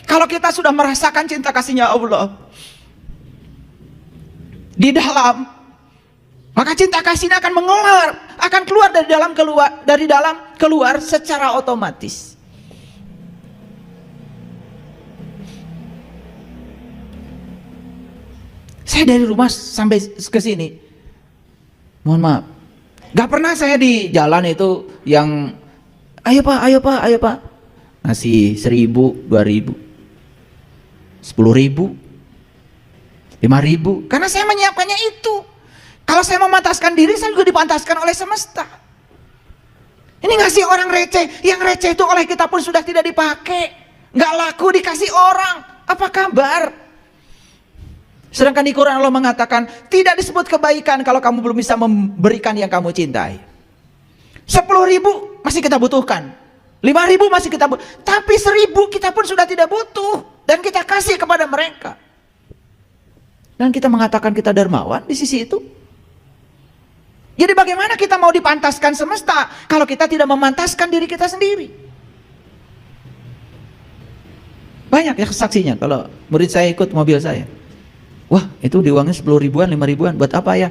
Kalau kita sudah merasakan cinta kasihnya Allah di dalam, maka cinta kasihnya akan akan keluar dari dalam keluar secara otomatis. Saya dari rumah sampai ke sini, mohon maaf, gak pernah saya di jalan itu yang ayo pak, ngasih 1.000, 2.000, 10.000, 5.000, karena saya menyiapkannya itu. Kalau saya memantaskan diri, saya juga dipantaskan oleh semesta. Ini ngasih orang receh, yang receh itu oleh kita pun sudah tidak dipakai, nggak laku dikasih orang. Apa kabar? Sedangkan di Quran Allah mengatakan tidak disebut kebaikan kalau kamu belum bisa memberikan yang kamu cintai. 10.000 masih kita butuhkan, 5.000 masih kita butuh, tapi 1.000 kita pun sudah tidak butuh dan kita kasih kepada mereka. Dan kita mengatakan kita dermawan di sisi itu. Jadi bagaimana kita mau dipantaskan semesta kalau kita tidak memantaskan diri kita sendiri? Banyak ya saksinya kalau murid saya ikut mobil saya. Wah, itu diuangnya 10 ribuan, 5 ribuan. Buat apa ya?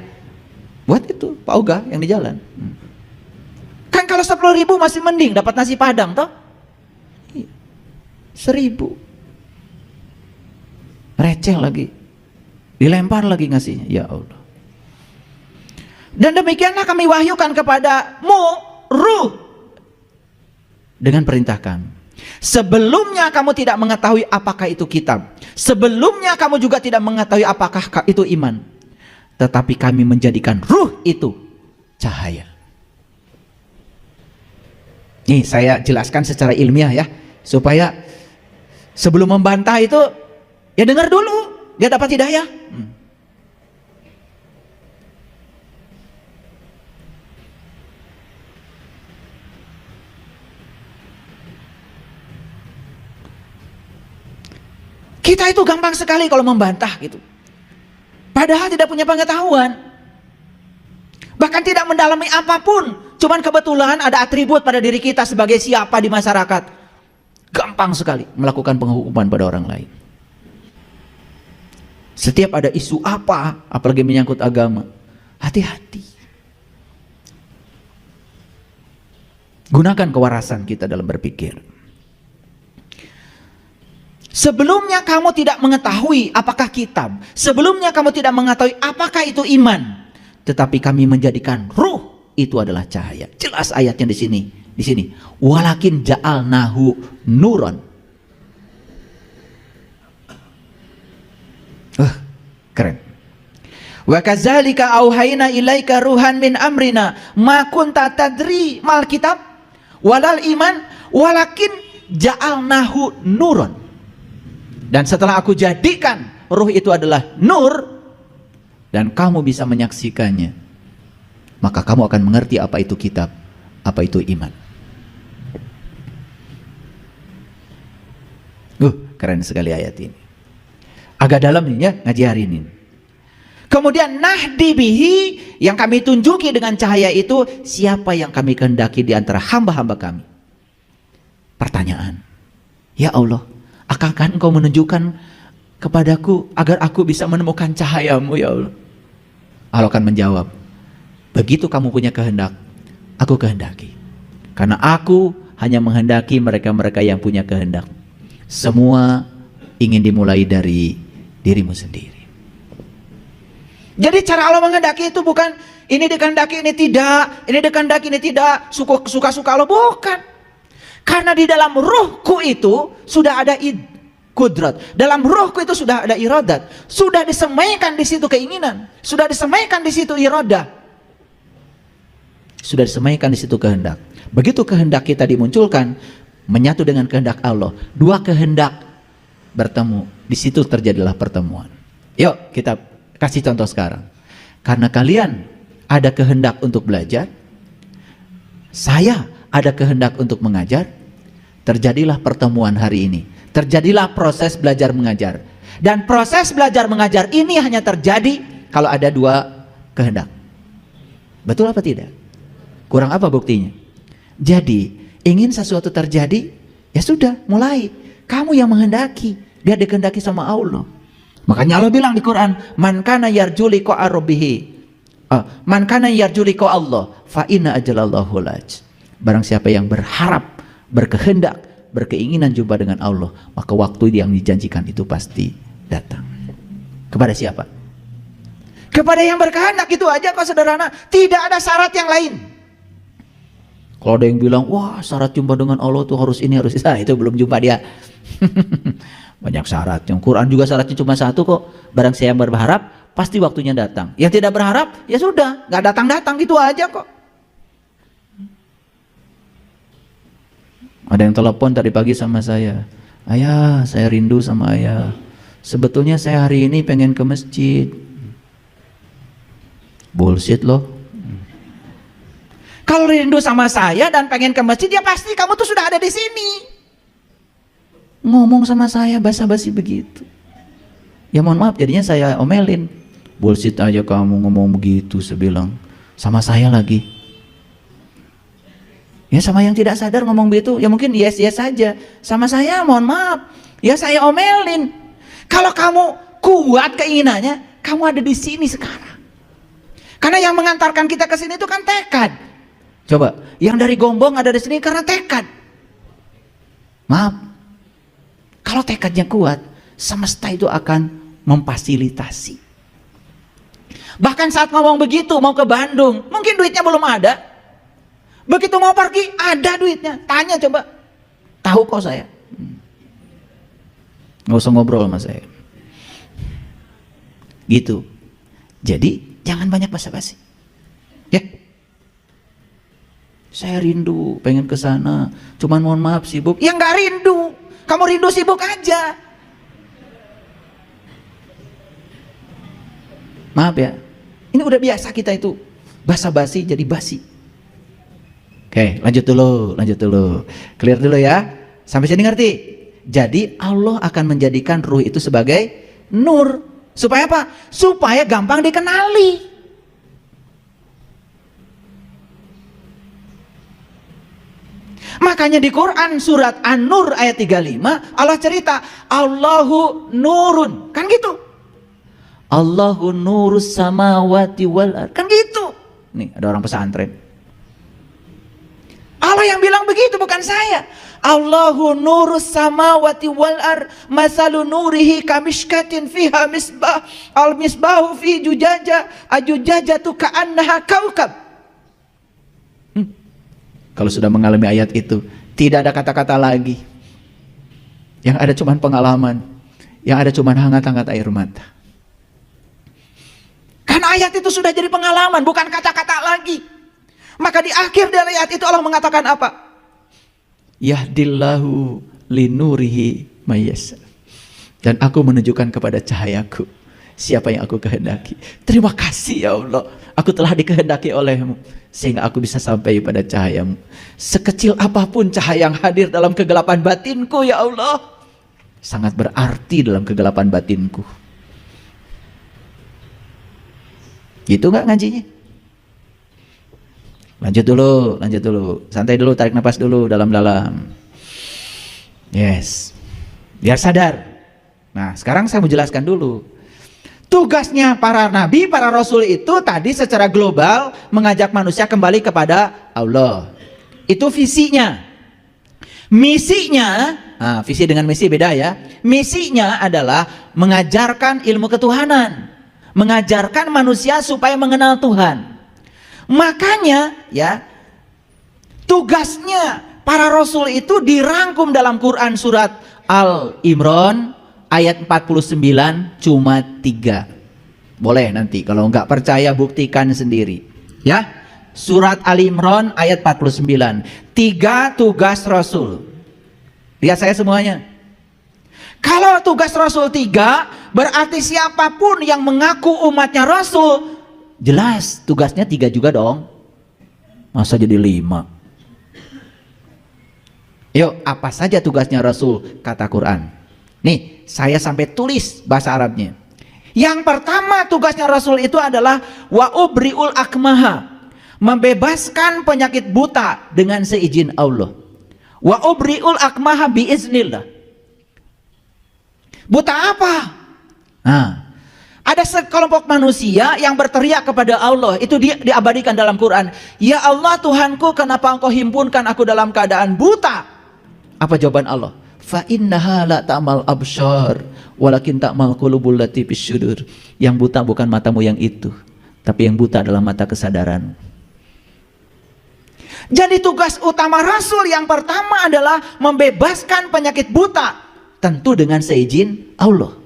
Buat itu, Pak Oga yang di jalan. Kan kalau 10.000 masih mending dapat nasi padang toh. 1.000 receh lagi, dilempar lagi ngasihnya. Ya Allah. Dan demikianlah kami wahyukan kepadamu ruh dengan perintah kami. Sebelumnya kamu tidak mengetahui apakah itu kitab, sebelumnya kamu juga tidak mengetahui apakah itu iman, tetapi kami menjadikan ruh itu cahaya. Nih saya jelaskan secara ilmiah ya, supaya sebelum membantah itu ya dengar dulu, dia dapat hidayah. Kita itu gampang sekali kalau membantah gitu, padahal tidak punya pengetahuan, bahkan tidak mendalami apapun, cuman kebetulan ada atribut pada diri kita sebagai siapa di masyarakat, gampang sekali melakukan penghukuman pada orang lain. Setiap ada isu apa, apalagi menyangkut agama, hati-hati. Gunakan kewarasan kita dalam berpikir. Sebelumnya kamu tidak mengetahui apakah kitab, sebelumnya kamu tidak mengetahui apakah itu iman, tetapi kami menjadikan ruh itu adalah cahaya. Jelas ayatnya di sini. Di sini, walakin ja'alnahu nuron. Keren. Wa kadzalika auhayna ilaika ruhan min amrina ma kunta tadri mal kitab walal iman walakin ja'alnahu nuron. Dan setelah aku jadikan ruh itu adalah nur dan kamu bisa menyaksikannya, maka kamu akan mengerti apa itu kitab, apa itu iman. Keren sekali ayat ini. Agak dalam nih ya ngaji hari ini. Kemudian nahdi bihi, yang kami tunjuki dengan cahaya itu siapa yang kami kehendaki di antara hamba-hamba kami. Pertanyaan, ya Allah, akankah engkau menunjukkan kepadaku agar aku bisa menemukan cahayamu ya Allah? Allah akan menjawab, begitu kamu punya kehendak, aku kehendaki. Karena aku hanya menghendaki mereka-mereka yang punya kehendak. Semua ingin dimulai dari dirimu sendiri. Jadi cara Allah menghendaki itu bukan ini dikehendaki ini tidak, ini dikehendaki ini tidak, suka-suka Allah, bukan. Karena di dalam ruhku itu sudah ada kudrat, dalam ruhku itu sudah ada iradat, sudah disemaikan di situ keinginan, sudah disemaikan di situ iradah, sudah disemaikan di situ kehendak. Begitu kehendak kita dimunculkan, menyatu dengan kehendak Allah, dua kehendak bertemu, di situ terjadilah pertemuan. Yuk kita kasih contoh sekarang. Karena kalian ada kehendak untuk belajar, saya ada kehendak untuk mengajar, terjadilah pertemuan hari ini, terjadilah proses belajar mengajar. Dan proses belajar mengajar ini hanya terjadi kalau ada dua kehendak. Betul apa tidak? Kurang apa buktinya? Jadi ingin sesuatu terjadi, ya sudah mulai. Kamu yang menghendaki, biar dikehendaki sama Allah. Makanya Allah bilang di Quran, man kana yarju liqa rabbih, man kana yarju liqa Allah, fa inna ajalallahu laj. Barang siapa yang berharap, berkehendak, berkeinginan jumpa dengan Allah, maka waktu yang dijanjikan itu pasti datang. Kepada siapa? Kepada yang berkehendak. Itu aja kok sederhana, tidak ada syarat yang lain. Kalau ada yang bilang, wah syarat jumpa dengan Allah tuh harus ini harus itu, itu belum jumpa dia. Banyak syarat. Yang Quran juga syaratnya cuma satu kok. Barang siapa yang berharap, pasti waktunya datang. Yang tidak berharap, ya sudah, nggak datang-datang, gitu aja kok. Ada yang telepon tadi pagi sama saya, ayah saya rindu sama ayah. Sebetulnya saya hari ini pengen ke masjid. Bullshit loh. Kalau rindu sama saya dan pengen ke masjid, ya pasti kamu tuh sudah ada di sini. Ngomong sama saya basa-basi begitu. Ya mohon maaf, jadinya saya omelin. Bullshit aja kamu ngomong begitu, saya bilang. Sama saya lagi. Ya sama yang tidak sadar ngomong begitu, ya mungkin yes saja. Sama saya mohon maaf, ya saya omelin. Kalau kamu kuat keinginannya, kamu ada di sini sekarang. Karena yang mengantarkan kita ke sini itu kan tekad. Coba, yang dari Gombong ada di sini karena tekad. Maaf, kalau tekadnya kuat, semesta itu akan memfasilitasi. Bahkan saat ngomong begitu, mau ke Bandung, mungkin duitnya belum ada. Begitu mau pergi, ada duitnya. Tanya coba, tahu kok saya. Nggak usah ngobrol sama saya. Gitu. Jadi, jangan banyak basa-basi. Ya. Saya rindu, pengen ke sana. Cuman mohon maaf sibuk. Ya nggak rindu. Kamu rindu sibuk aja. Maaf ya. Ini udah biasa kita itu basa-basi jadi basi. Oke, lanjut dulu. Clear dulu ya. Sampai sini ngerti? Jadi Allah akan menjadikan ruh itu sebagai nur. Supaya apa? Supaya gampang dikenali. Makanya di Quran surat An-Nur ayat 35 Allah cerita Allahu nurun, kan gitu. Allahu nurus samawati wal ard, kan gitu. Nih ada orang pesantren. Allah yang bilang begitu, bukan saya. Allahu nurus samawati wal ard, masalu nurihi kamishkatin fiha misbah, al misbahu fi jujaja, ajujajatu ka'annaha kaukab. Kalau sudah mengalami ayat itu, tidak ada kata-kata lagi. Yang ada cuma pengalaman, yang ada cuma hangat-hangat air mata. Karena ayat itu sudah jadi pengalaman, bukan kata-kata lagi. Maka di akhir dari ayat itu Allah mengatakan apa? Yahdillahu linurihi mayyasha. Dan aku menunjukkan kepada cahayaku siapa yang aku kehendaki. Terima kasih ya Allah, aku telah dikehendaki olehmu sehingga aku bisa sampai pada cahayamu. Sekecil apapun cahaya yang hadir dalam kegelapan batinku ya Allah, sangat berarti dalam kegelapan batinku. Gitu nggak ngajinya? Lanjut dulu, santai dulu, tarik nafas dulu dalam-dalam. Yes, biar sadar. Nah sekarang saya mau jelaskan dulu. Tugasnya para nabi, para rasul itu tadi secara global mengajak manusia kembali kepada Allah. Itu visinya. Misinya, visi dengan misi beda ya. Misinya adalah mengajarkan ilmu ketuhanan, mengajarkan manusia supaya mengenal Tuhan. Makanya ya, tugasnya para rasul itu dirangkum dalam Quran surat Al-Imran ayat 49 cuma 3. Boleh nanti kalau nggak percaya buktikan sendiri ya. Surat Al-Imran ayat 49. 3 tugas Rasul. Lihat saya semuanya. Kalau tugas Rasul 3, berarti siapapun yang mengaku umatnya Rasul, jelas tugasnya 3 juga dong. Masa jadi 5? Yuk, apa saja tugasnya Rasul kata Quran? Nih, saya sampai tulis bahasa Arabnya. Yang pertama tugasnya Rasul itu adalah wa ubriul akmaha, membebaskan penyakit buta dengan seizin Allah. Wa ubriul akmaha biiznillah. Buta apa? Nah, ada sekelompok manusia yang berteriak kepada Allah. Itu diabadikan dalam Quran. Ya Allah Tuhanku, kenapa engkau himpunkan aku dalam keadaan buta? Apa jawaban Allah? Fa innaha la ta'mal absyar walakin ta'mal qulubul lati fis sudur. Yang buta bukan matamu yang itu, tapi yang buta adalah mata kesadaran. Jadi tugas utama Rasul yang pertama adalah membebaskan penyakit buta, tentu dengan seizin Allah.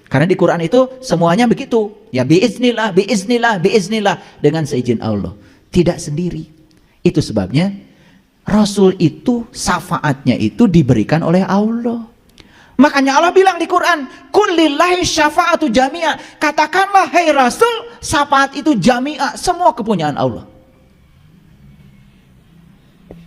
Karena di Quran itu semuanya begitu. Ya biiznillah, biiznillah, biiznillah, dengan seizin Allah. Tidak sendiri. Itu sebabnya Rasul itu syafaatnya itu diberikan oleh Allah. Makanya Allah bilang di Quran, kullillahi syafa'atu jami'ah. Katakanlah, hai Rasul, syafaat itu jami'ah, semua kepunyaan Allah.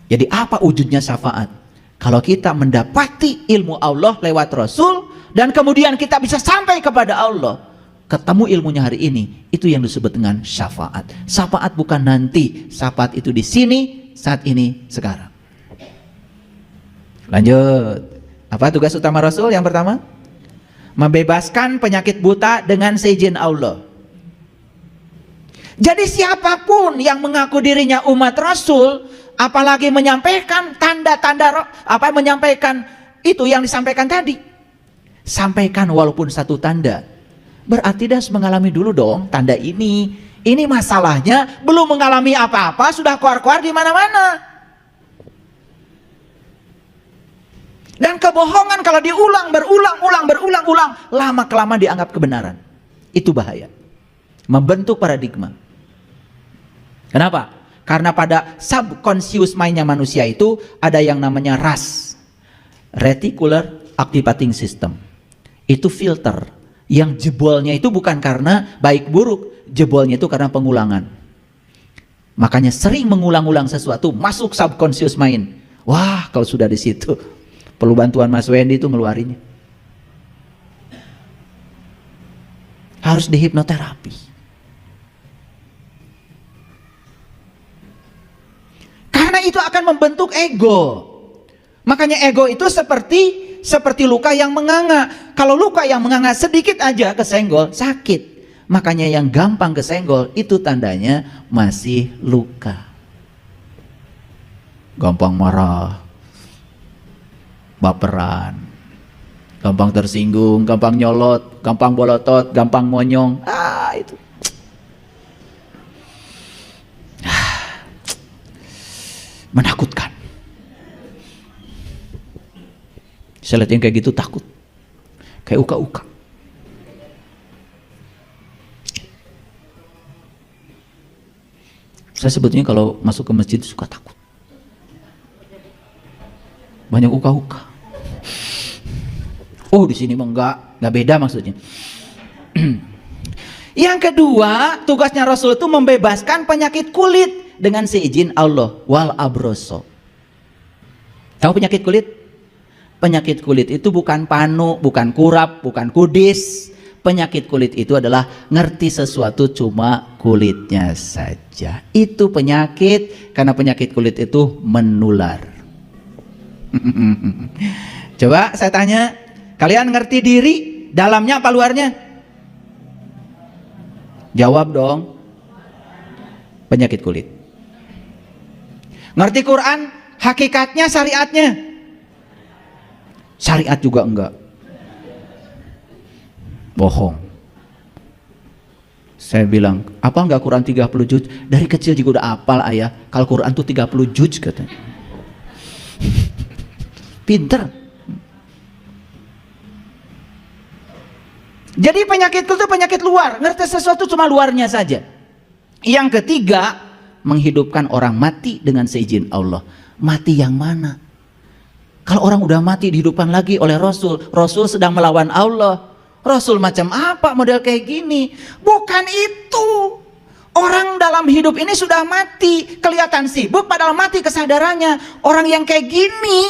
Jadi apa wujudnya syafaat? Kalau kita mendapati ilmu Allah lewat Rasul, dan kemudian kita bisa sampai kepada Allah, ketemu ilmunya hari ini, itu yang disebut dengan syafaat. Syafaat bukan nanti, syafaat itu di sini, saat ini, sekarang. Lanjut. Apa tugas utama Rasul yang pertama? Membebaskan penyakit buta dengan seizin Allah. Jadi siapapun yang mengaku dirinya umat Rasul, apalagi menyampaikan tanda-tanda, menyampaikan itu yang disampaikan tadi, sampaikan walaupun satu tanda, berarti dia harus mengalami dulu dong tanda ini. Ini masalahnya belum mengalami apa-apa sudah keluar-keluar di mana-mana. Dan kebohongan kalau diulang, berulang, lama-kelamaan dianggap kebenaran. Itu bahaya. Membentuk paradigma. Kenapa? Karena pada subconscious mind-nya manusia itu ada yang namanya RAS, Reticular Activating System. Itu filter. Yang jebolnya itu bukan karena baik buruk, jebolnya itu karena pengulangan. Makanya sering mengulang-ulang sesuatu masuk subconscious mind. Wah, kalau sudah di situ perlu bantuan Mas Wendy itu ngeluarinnya. Harus dihipnoterapi. Karena itu akan membentuk ego. Makanya ego itu seperti luka yang menganga. Kalau luka yang menganga sedikit aja kesenggol, sakit. Makanya yang gampang kesenggol itu tandanya masih luka. Gampang marah, baperan, gampang tersinggung, gampang nyolot, gampang bolotot, gampang monyong. Itu menakutkan. Saya lihat yang kayak gitu takut, kayak uka-uka. Saya sebetulnya kalau masuk ke masjid suka takut, banyak uka-uka. Oh, di sini mah enggak beda maksudnya. Yang kedua, tugasnya Rasul itu membebaskan penyakit kulit dengan seizin Allah. Wal abroso. Tahu penyakit kulit? Penyakit kulit itu bukan panu, bukan kurap, bukan kudis. Penyakit kulit itu adalah ngerti sesuatu cuma kulitnya saja. Itu penyakit, karena penyakit kulit itu menular. Coba saya tanya, kalian ngerti diri dalamnya apa luarnya? Jawab dong. Penyakit kulit. Ngerti Quran hakikatnya, syariatnya? Syariat juga enggak. Bohong. Saya bilang, apa enggak Quran 30 juz? Dari kecil juga udah hafal ayah. Kalau Quran tuh 30 juz katanya. Pinter. Jadi penyakit itu penyakit luar, ngerti sesuatu cuma luarnya saja. Yang ketiga, menghidupkan orang mati dengan seizin Allah. Mati yang mana? Kalau orang udah mati dihidupkan lagi oleh Rasul, Rasul sedang melawan Allah. Rasul macam apa model kayak gini? Bukan itu. Orang dalam hidup ini sudah mati, kelihatan sibuk padahal mati kesadarannya. Orang yang kayak gini,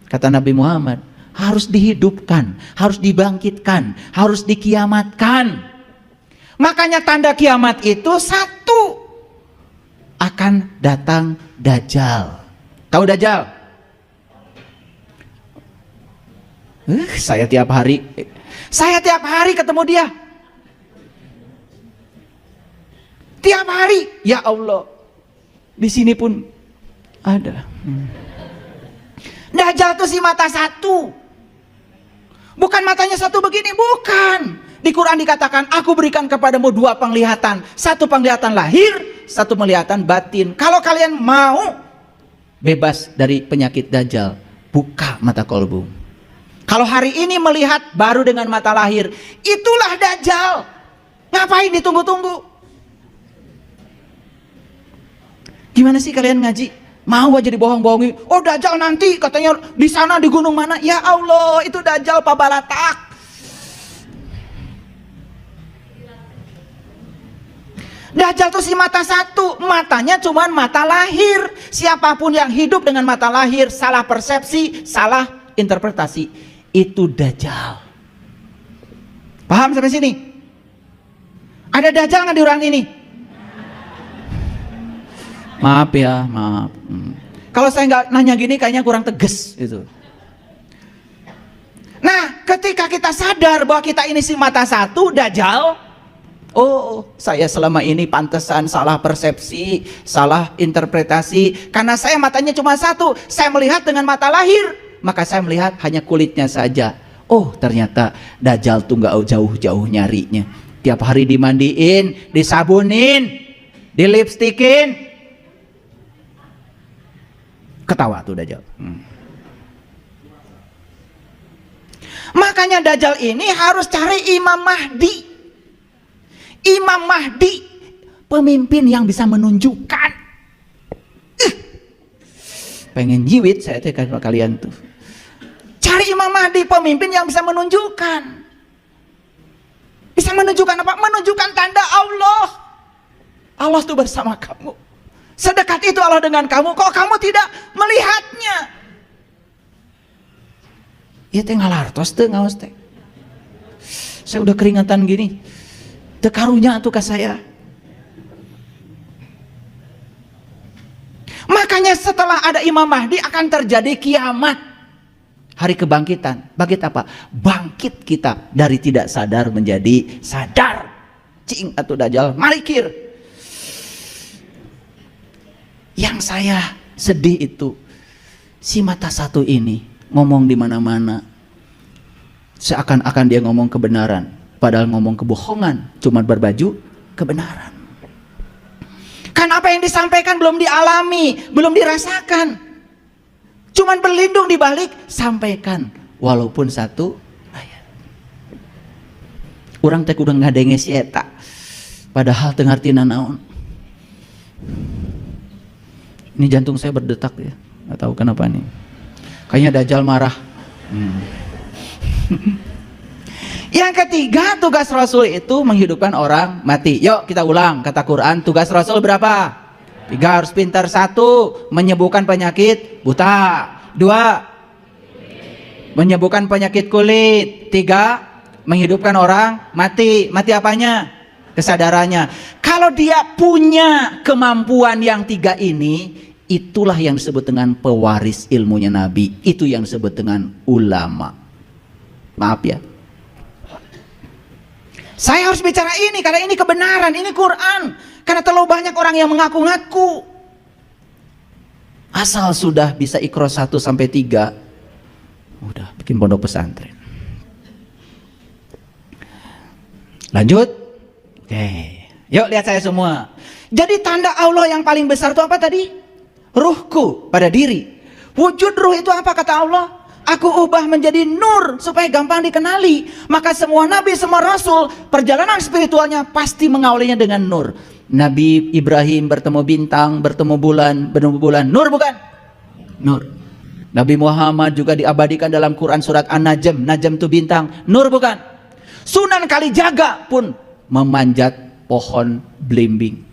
kata Nabi Muhammad, harus dihidupkan, harus dibangkitkan, harus dikiamatkan. Makanya tanda kiamat itu satu, akan datang Dajjal. Tahu Dajjal? Saya tiap hari ketemu dia. Tiap hari, ya Allah. Di sini pun ada. Dajjal tuh si mata satu. Bukan matanya satu begini, bukan. Di Quran dikatakan, aku berikan kepadamu dua penglihatan. Satu penglihatan lahir, satu penglihatan batin. Kalau kalian mau bebas dari penyakit Dajjal, buka mata kolbu. Kalau hari ini melihat baru dengan mata lahir, itulah Dajjal. Ngapain ditunggu-tunggu? Gimana sih kalian ngaji? Mau aja dibohong-bohongi. Oh Dajjal nanti katanya di sana di gunung mana? Ya Allah, itu Dajjal pabalatak. Dajjal tuh si mata satu, matanya cuman mata lahir. Siapapun yang hidup dengan mata lahir, salah persepsi, salah interpretasi, itu Dajjal. Paham sampai sini? Ada Dajjal nggak di ruangan ini? Maaf ya, maaf. Kalau saya nggak nanya gini kayaknya kurang tegas itu. Nah, ketika kita sadar bahwa kita ini si mata satu, Dajjal, oh, saya selama ini pantesan salah persepsi, salah interpretasi. Karena saya matanya cuma satu, saya melihat dengan mata lahir, maka saya melihat hanya kulitnya saja. Oh, ternyata Dajjal tuh nggak jauh-jauh nyarinya. Tiap hari dimandiin, disabunin, dilipstikin. Ketawa tuh Dajjal. Makanya Dajjal ini harus cari Imam Mahdi. Imam Mahdi, pemimpin yang bisa menunjukkan. Pengen jiwit saya teh kalian tuh. Cari Imam Mahdi, pemimpin yang bisa menunjukkan. Bisa menunjukkan apa? Menunjukkan tanda Allah. Allah tuh bersama kamu. Sedekat itu Allah dengan kamu, kok kamu tidak melihatnya? Ya teh ngalartos teh ngaos teh. Saya udah keringatan gini. Teu karunya tuh ke saya. Makanya setelah ada Imam Mahdi akan terjadi kiamat. Hari kebangkitan. Bangkit apa? Bangkit kita dari tidak sadar menjadi sadar. Cing atuh Dajjal marikir. Yang saya sedih itu si mata satu ini ngomong di mana-mana seakan-akan dia ngomong kebenaran, padahal ngomong kebohongan, cuma berbaju kebenaran. Kan apa yang disampaikan belum dialami, belum dirasakan, cuma berlindung di balik sampaikan walaupun satu ayat. Urang teh kudu ngadenge si eta, padahal teu ngartina naon. Ini jantung saya berdetak ya, nggak tahu kenapa nih. Kayaknya Dajjal marah. Yang ketiga, tugas Rasul itu menghidupkan orang mati. Yuk kita ulang, kata Quran, tugas Rasul berapa? 3, harus pintar. 1, menyembuhkan penyakit buta. 2, menyembuhkan penyakit kulit. 3, menghidupkan orang mati. Mati apanya? Kesadarannya. Kalau dia punya kemampuan yang 3 ini, itulah yang disebut dengan pewaris ilmunya Nabi. Itu yang disebut dengan ulama. Maaf ya, saya harus bicara ini karena ini kebenaran, ini Quran. Karena terlalu banyak orang yang mengaku-ngaku. Asal sudah bisa Iqra 1 sampai 3, udah bikin pondok pesantren. Lanjut. Oke, yuk lihat saya semua. Jadi tanda Allah yang paling besar itu apa tadi? Ruhku pada diri. Wujud ruh itu apa kata Allah? Aku ubah menjadi nur supaya gampang dikenali. Maka semua nabi, semua rasul, perjalanan spiritualnya pasti mengawalinya dengan nur. Nabi Ibrahim bertemu bintang, bertemu bulan, nur bukan? Nur. Nabi Muhammad juga diabadikan dalam Quran surat An-Najm. Najm itu bintang, nur bukan? Sunan Kalijaga pun memanjat pohon belimbing.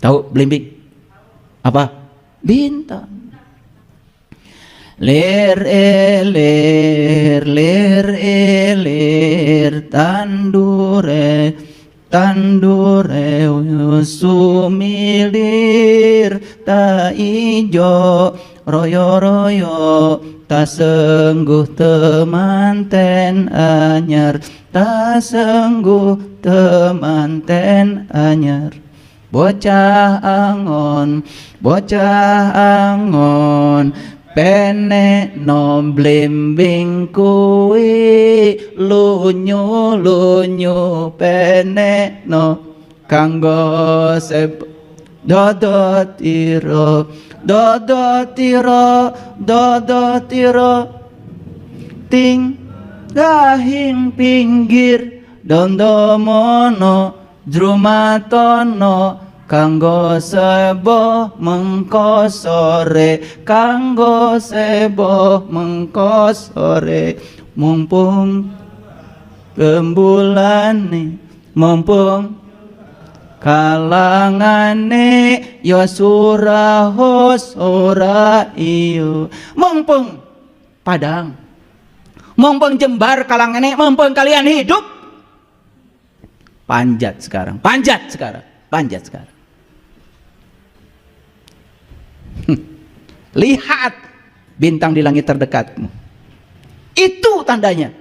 Tahu belimbing? Apa? Bintang. Ler eler tandure sumilir ta ijo royo tak sengguh temanten anyar, tak sengguh temanten anyar. Bocah angon, pene nom blimbing kuwi, lunyu pene no kanggo sep dodotiro ting gahing pinggir dondomono jrumatono kanggo sebo mengko sore, kanggo sebo mengko sore, mumpung rembulane, mumpung kalangane ya surahos ora iyo, mumpung Padang, mumpung Jembar kalangane, mumpung kalian hidup, panjat sekarang. Lihat bintang di langit terdekatmu. Itu tandanya.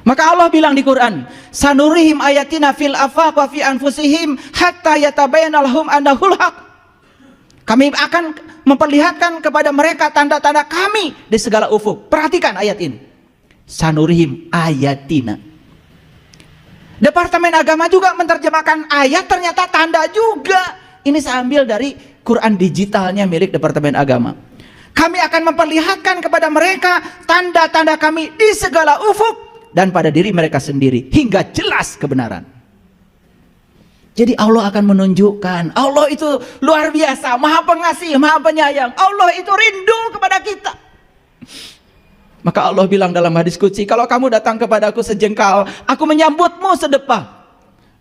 Maka Allah bilang di Quran, sanurihim ayatina fil afaq wa fi anfusihim hatta yatabayyana lahum annahul haq. Kami akan memperlihatkan kepada mereka tanda-tanda kami di segala ufuk. Perhatikan ayat ini. Sanurihim ayatina. Departemen Agama juga menerjemahkan ayat ternyata tanda juga. Ini saya ambil dari Quran digitalnya milik Departemen Agama. Kami akan memperlihatkan kepada mereka tanda-tanda kami di segala ufuk dan pada diri mereka sendiri hingga jelas kebenaran. Jadi Allah akan menunjukkan, Allah itu luar biasa, maha pengasih, maha penyayang. Allah itu rindu kepada kita. Maka Allah bilang dalam hadis qudsi, kalau kamu datang kepadaku sejengkal, aku menyambutmu sedepah.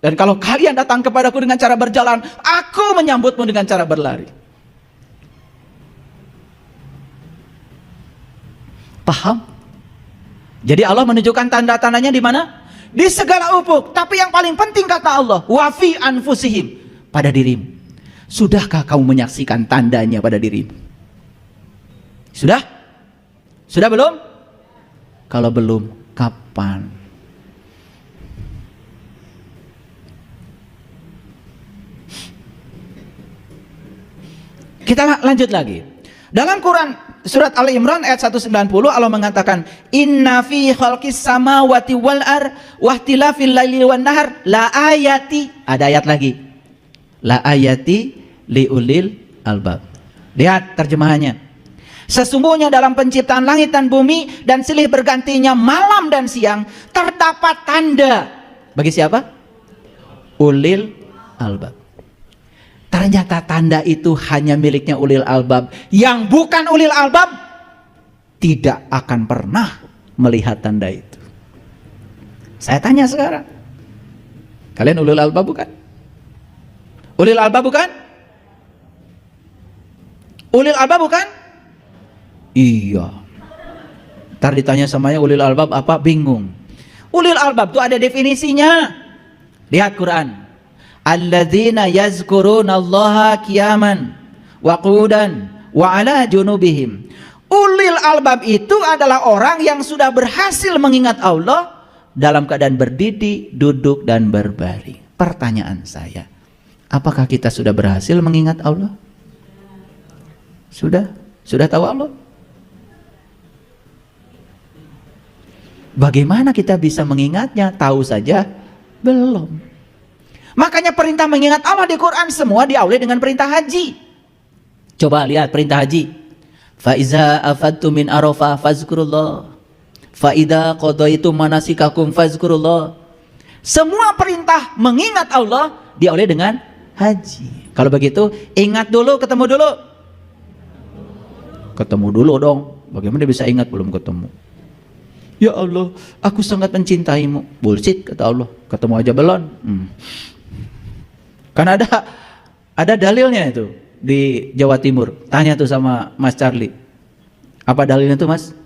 Dan kalau kalian datang kepadaku dengan cara berjalan, aku menyambutmu dengan cara berlari. Paham? Jadi Allah menunjukkan tanda-tandanya di mana? Di segala ufuk. Tapi yang paling penting kata Allah, wa fi anfusihim, pada dirimu. Sudahkah kamu menyaksikan tandanya pada dirimu? Sudah? Sudah belum? Kalau belum, kapan? Kita lanjut lagi. Dalam Quran surat Ali Imran ayat 190 Allah mengatakan, inna fi khalqis samawati wal ar wa ikhtilafil laili wan nahar la ayati. Ada ayat lagi. La ayati liulil albab. Lihat terjemahannya. Sesungguhnya dalam penciptaan langit dan bumi dan silih bergantinya malam dan siang terdapat tanda. Bagi siapa? Ulil albab. Ternyata tanda itu hanya miliknya ulil albab. Yang bukan ulil albab tidak akan pernah melihat tanda itu. Saya tanya sekarang, kalian ulil albab bukan? Ulil albab bukan? Ulil albab bukan? Iya. Ntar ditanya samanya ulil albab apa, bingung. Ulil albab itu ada definisinya. Lihat Quran. Alladzina yazkurunallaha qiyaman wa qu'udan wa ala junubihim. Ulil albab itu adalah orang yang sudah berhasil mengingat Allah dalam keadaan berdiri, duduk dan berbaring. Pertanyaan saya, apakah kita sudah berhasil mengingat Allah? Sudah? Sudah tahu Allah? Bagaimana kita bisa mengingatnya? Tahu saja belum. Makanya perintah mengingat Allah di Quran semua diawali dengan perintah haji. Coba lihat perintah haji. Fa iza afadtum min Arafah fazkurullah. Fa idza qadaitum manasikakum fazkurullah. Semua perintah mengingat Allah diawali dengan haji. Kalau begitu, ingat dulu, ketemu dulu. Ketemu dulu dong. Bagaimana bisa ingat belum ketemu? Ya Allah, aku sangat mencintaimu. Bullshit kata Allah. Ketemu aja belum. Kan ada dalilnya itu di Jawa Timur. Tanya tuh sama Mas Charlie. Apa dalilnya tuh, Mas?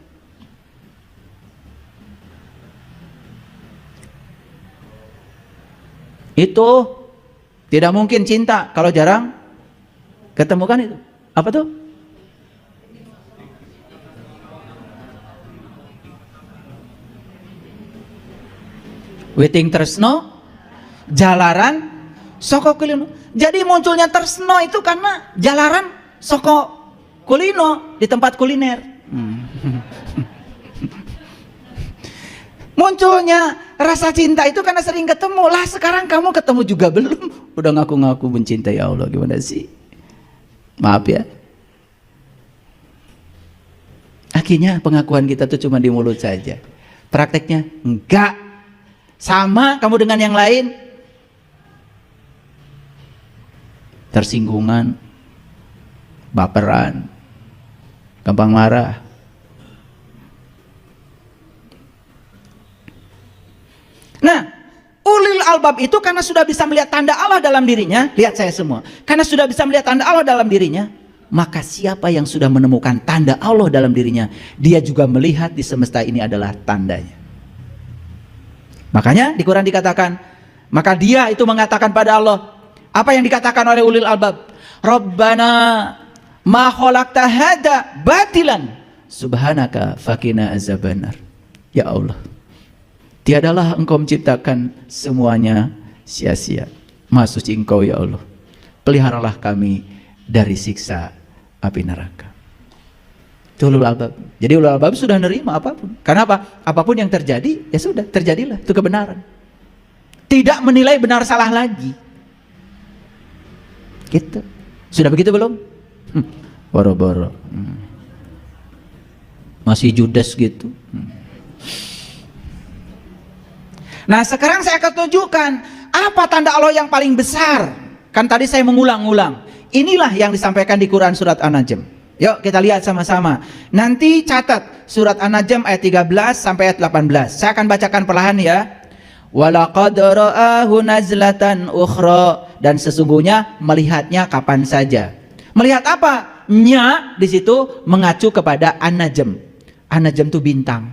Itu tidak mungkin cinta kalau jarang ketemu, kan itu. Apa tuh? Witing tresno jalaran soko kulino. Jadi munculnya tresno itu karena jalaran soko kulino di tempat kuliner. Munculnya rasa cinta itu karena sering ketemu. Lah sekarang kamu ketemu juga belum? Udah ngaku-ngaku mencintai Allah, gimana sih? Maaf ya. Akhirnya pengakuan kita tuh cuma di mulut saja. Prakteknya enggak. Sama kamu dengan yang lain. Tersinggungan, baperan, gampang marah. Nah, ulil albab itu karena sudah bisa melihat tanda Allah dalam dirinya. Lihat saya semua. Karena sudah bisa melihat tanda Allah dalam dirinya, maka siapa yang sudah menemukan tanda Allah dalam dirinya, dia juga melihat di semesta ini adalah tandanya. Makanya di Quran dikatakan, maka dia itu mengatakan pada Allah, apa yang dikatakan oleh ulil albab, Rabbana ma khalaqta hada batilan subhanaka faqina azabannar. Ya Allah, tiadalah engkau menciptakan semuanya sia-sia. Maha suci engkau ya Allah, peliharalah kami dari siksa api neraka. Itu ulul albab. Jadi ulul albab sudah menerima apapun. Karena apa? Apapun yang terjadi, ya sudah, terjadilah. Itu kebenaran. Tidak menilai benar salah lagi. Gitu. Sudah begitu belum? Boro-boro. Masih judes gitu. Nah sekarang saya akan tunjukkan apa tanda Allah yang paling besar. Kan tadi saya mengulang-ulang. Inilah yang disampaikan di Quran surat An-Najm. Yuk kita lihat sama-sama. Nanti catat surat An-Najm ayat 13 sampai ayat 18. Saya akan bacakan perlahan ya. Walaqad ra'ahu nazlatan ukhra, dan sesungguhnya melihatnya kapan saja. Melihat apa? Nya di situ mengacu kepada An-Najm. An-Najm itu bintang.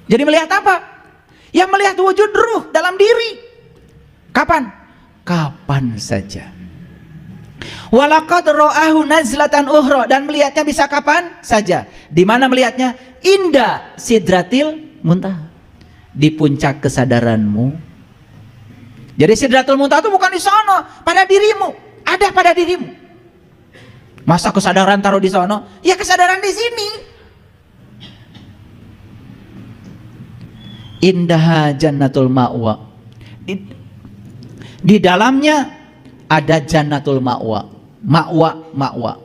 Jadi melihat apa? Yang melihat wujud ruh dalam diri. Kapan? Kapan saja. Walaqad ra'ahu nazlatan ukhra, dan melihatnya bisa kapan saja. Di mana melihatnya? Inda sidratil muntaha, di puncak kesadaranmu. Jadi sidratul muntaha itu bukan di sana, pada dirimu, ada pada dirimu. Masa kesadaran taruh di sana? Ya kesadaran di sini. Indaha jannatul ma'wa, di dalamnya ada jannatul ma'wa. Ma'wa.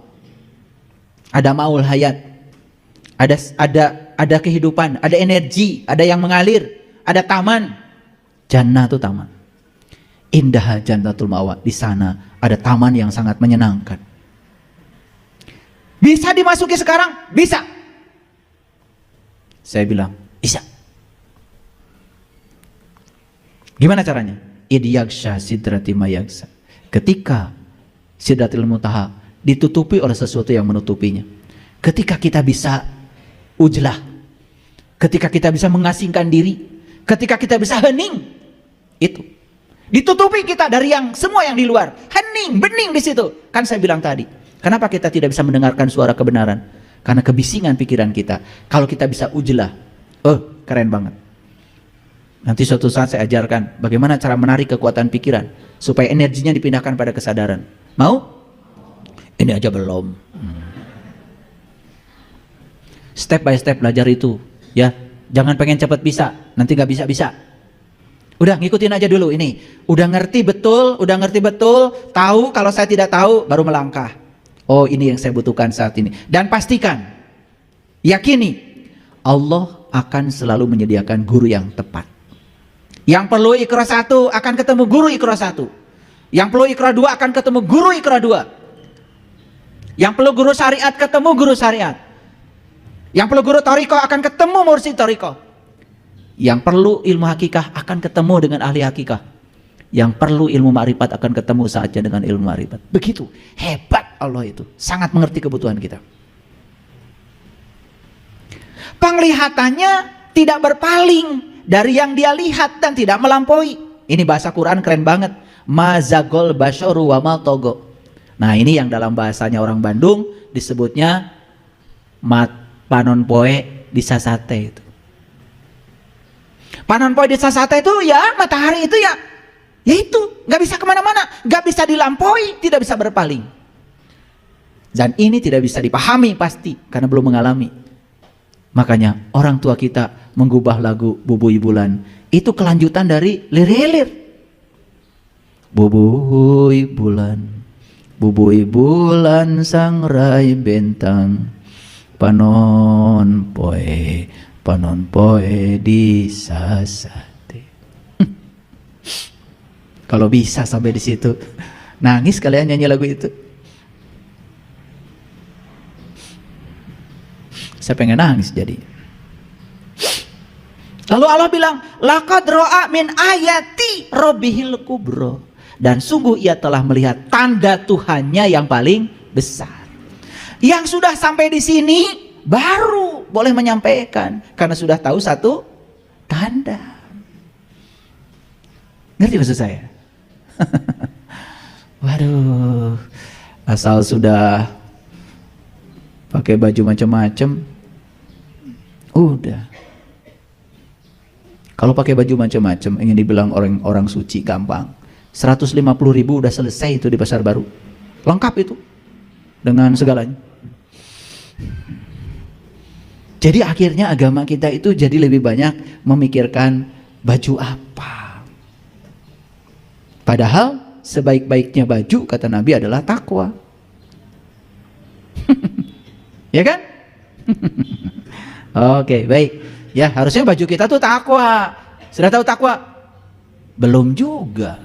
Ada ma'ul hayat. Ada kehidupan, ada energi, ada yang mengalir, ada taman. Jannah itu taman. Indah jannatul ma'wa, di sana ada taman yang sangat menyenangkan. Bisa dimasuki sekarang? Bisa. Saya bilang, bisa. Gimana caranya? Idyaksha sidrati mayaksha. Ketika sidratil muntaha ditutupi oleh sesuatu yang menutupinya. Ketika kita bisa ujlah, ketika kita bisa mengasingkan diri, ketika kita bisa hening, itu ditutupi kita dari yang semua yang di luar. Hening, bening di situ. Kan saya bilang tadi, kenapa kita tidak bisa mendengarkan suara kebenaran? Karena kebisingan pikiran kita. Kalau kita bisa ujlah, keren banget. Nanti suatu saat saya ajarkan bagaimana cara menarik kekuatan pikiran supaya energinya dipindahkan pada kesadaran. Mau? Ini aja belum. Step by step belajar itu, ya. Jangan pengen cepat bisa, nanti nggak bisa. Udah ngikutin aja dulu ini. Udah ngerti betul, tahu kalau saya tidak tahu baru melangkah. Oh, ini yang saya butuhkan saat ini. Dan pastikan, yakini Allah akan selalu menyediakan guru yang tepat. Yang perlu Iqra 1 akan ketemu guru Iqra 1. Yang perlu Iqra 2 akan ketemu guru Iqra 2. Yang perlu guru syariat ketemu guru syariat. Yang perlu guru Thariqah akan ketemu mursyid Thariqah. Yang perlu ilmu hakikah akan ketemu dengan ahli hakikah. Yang perlu ilmu ma'rifat akan ketemu saja dengan ilmu ma'rifat. Begitu hebat Allah itu, sangat mengerti kebutuhan kita. Penglihatannya tidak berpaling dari yang dia lihat dan tidak melampaui. Ini bahasa Quran keren banget. Mazagol basyaru wa ma togo. Nah ini yang dalam bahasanya orang Bandung disebutnya mat panon poe disasate itu. Panon poe di sasata itu ya matahari itu ya itu nggak bisa kemana-mana, nggak bisa dilampaui, tidak bisa berpaling. Dan ini tidak bisa dipahami pasti karena belum mengalami. Makanya orang tua kita menggubah lagu Bubui Bulan itu kelanjutan dari Lir-Lir. Bubui bulan, bubui bulan sangrai bentang, panon poe di sasate. Kalau bisa sampai di situ, nangis kalian nyanyi lagu itu. Saya pengen nangis jadi. Lalu Allah bilang, laqad ra'a min ayati rabbihil kubro. Dan sungguh ia telah melihat tanda Tuhannya yang paling besar. Yang sudah sampai di sini baru boleh menyampaikan karena sudah tahu satu tanda. Ngerti maksud saya? Waduh, asal sudah pakai baju macam-macam, udah. Kalau pakai baju macam-macam ingin dibilang orang suci gampang. 150.000 udah selesai itu di Pasar Baru, lengkap itu dengan segalanya. Jadi akhirnya agama kita itu jadi lebih banyak memikirkan baju apa. Padahal sebaik-baiknya baju kata Nabi adalah takwa. Ya kan? Oke, baik. Ya, harusnya baju kita tuh takwa. Sudah tahu takwa? Belum juga.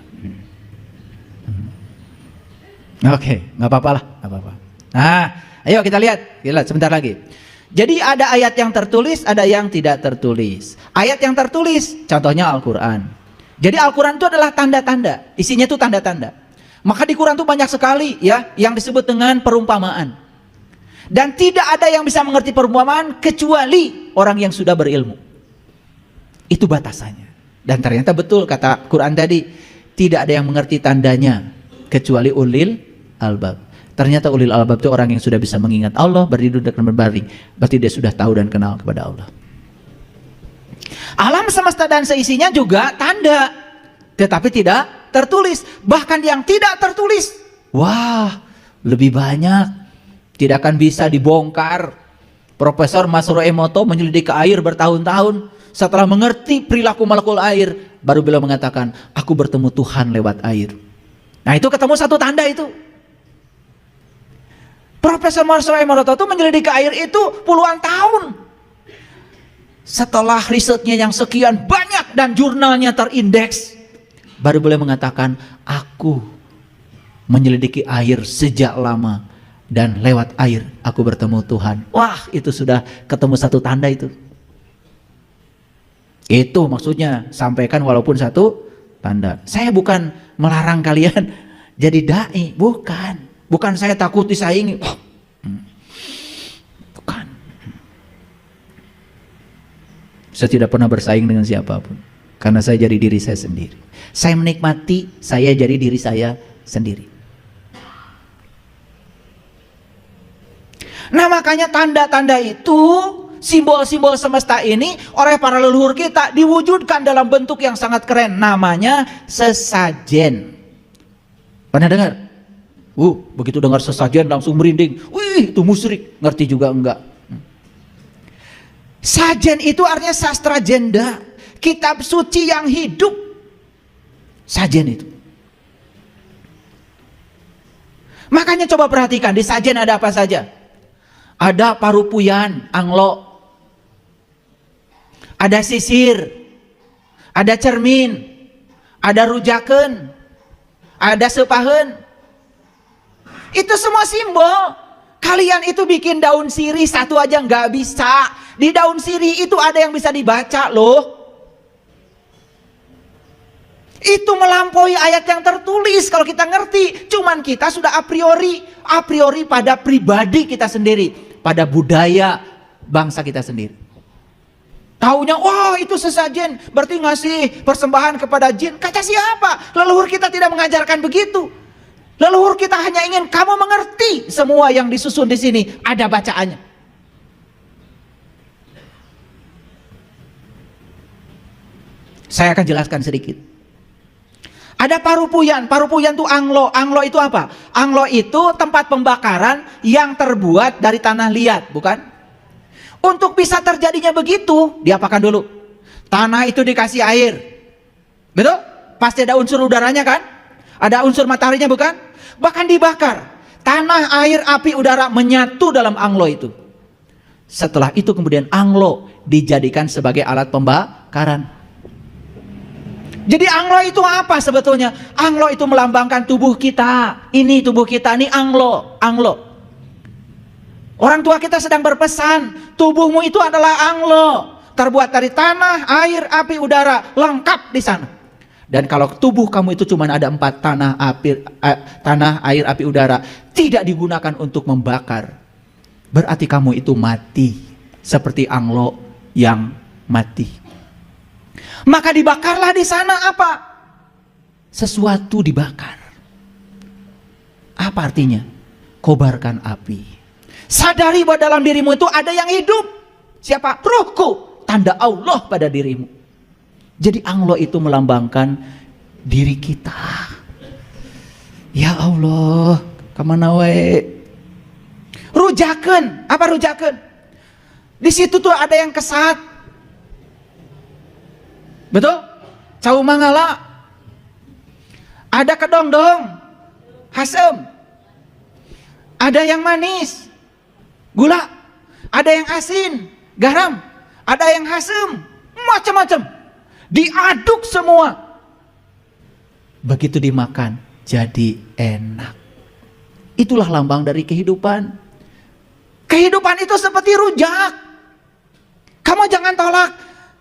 Oke, nggak apa-apa lah, nggak apa-apa. Nah, ayo kita lihat sebentar lagi. Jadi ada ayat yang tertulis, ada yang tidak tertulis. Ayat yang tertulis, contohnya Al-Quran. Jadi Al-Quran itu adalah tanda-tanda, isinya itu tanda-tanda. Maka di Quran itu banyak sekali ya yang disebut dengan perumpamaan. Dan tidak ada yang bisa mengerti perumpamaan kecuali orang yang sudah berilmu. Itu batasannya. Dan ternyata betul kata Quran tadi, tidak ada yang mengerti tandanya kecuali ulil albab. Ternyata ulil albab itu orang yang sudah bisa mengingat Allah, berdiri dan berbaring. Berarti dia sudah tahu dan kenal kepada Allah. Alam semesta dan seisinya juga tanda, tetapi tidak tertulis. Bahkan yang tidak tertulis, wah, lebih banyak. Tidak akan bisa dibongkar. Profesor Masaru Emoto menyelidiki air bertahun-tahun. Setelah mengerti perilaku molekul air, baru beliau mengatakan, aku bertemu Tuhan lewat air. Nah itu ketemu satu tanda itu. Profesor Masaru Emoto itu menyelidiki air itu puluhan tahun. Setelah risetnya yang sekian banyak dan jurnalnya terindeks, baru boleh mengatakan, aku menyelidiki air sejak lama dan lewat air aku bertemu Tuhan. Wah, itu sudah ketemu satu tanda itu. Itu maksudnya, sampaikan walaupun satu tanda. Saya bukan melarang kalian jadi dai, bukan. Bukan saya takut disaingi. Bukan. Saya tidak pernah bersaing dengan siapapun. Karena saya jadi diri saya sendiri. Saya menikmati saya jadi diri saya sendiri. Nah makanya tanda-tanda itu, simbol-simbol semesta ini oleh para leluhur kita diwujudkan dalam bentuk yang sangat keren. Namanya sesajen. Pernah dengar? Begitu dengar sesajen langsung merinding. Wih, itu musyrik. Ngerti juga enggak? Sajen itu artinya sastra jenda, kitab suci yang hidup. Sajen itu. Makanya coba perhatikan, di sajen ada apa saja? Ada parupuyan, anglo. Ada sisir. Ada cermin. Ada rujaken. Ada sepahen. Itu semua simbol. Kalian itu bikin daun sirih satu aja nggak bisa. Di daun sirih itu ada yang bisa dibaca loh. Itu melampaui ayat yang tertulis kalau kita ngerti. Cuman kita sudah a priori pada pribadi kita sendiri, pada budaya bangsa kita sendiri. Taunya, wah itu sesajen, berarti ngasih persembahan kepada jin. Kata siapa? Leluhur kita tidak mengajarkan begitu. Leluhur kita hanya ingin kamu mengerti semua yang disusun di sini ada bacaannya. Saya akan jelaskan sedikit. Ada parupuyan. Parupuyan itu anglo. Anglo itu apa? Anglo itu tempat pembakaran yang terbuat dari tanah liat, bukan? Untuk bisa terjadinya begitu, diapakan dulu? Tanah itu dikasih air. Betul? Pasti ada unsur udaranya kan? Ada unsur mataharinya bukan? Bahkan dibakar. Tanah, air, api, udara menyatu dalam anglo itu. Setelah itu kemudian anglo dijadikan sebagai alat pembakaran. Jadi anglo itu apa sebetulnya? Anglo itu melambangkan tubuh kita. Ini tubuh kita, ini anglo. Anglo. Orang tua kita sedang berpesan, tubuhmu itu adalah anglo. Terbuat dari tanah, air, api, udara, lengkap di sana. Dan kalau tubuh kamu itu cuma ada 4, tanah, air, api, udara, tidak digunakan untuk membakar, berarti kamu itu mati, seperti anglo yang mati. Maka dibakarlah di sana apa? Sesuatu dibakar. Apa artinya? Kobarkan api. Sadari bahwa dalam dirimu itu ada yang hidup. Siapa? Ruhku, tanda Allah pada dirimu. Jadi anglo itu melambangkan diri kita. Ya Allah, kemana wae? Rujaken, apa rujaken? Di situ tuh ada yang kesat. Betul? Cau mangala. Ada kedong-dong, hasem. Ada yang manis, gula. Ada yang asin, garam. Ada yang hasem, macam-macam. Diaduk semua. Begitu dimakan jadi enak. Itulah lambang dari kehidupan. Kehidupan itu seperti rujak. Kamu jangan tolak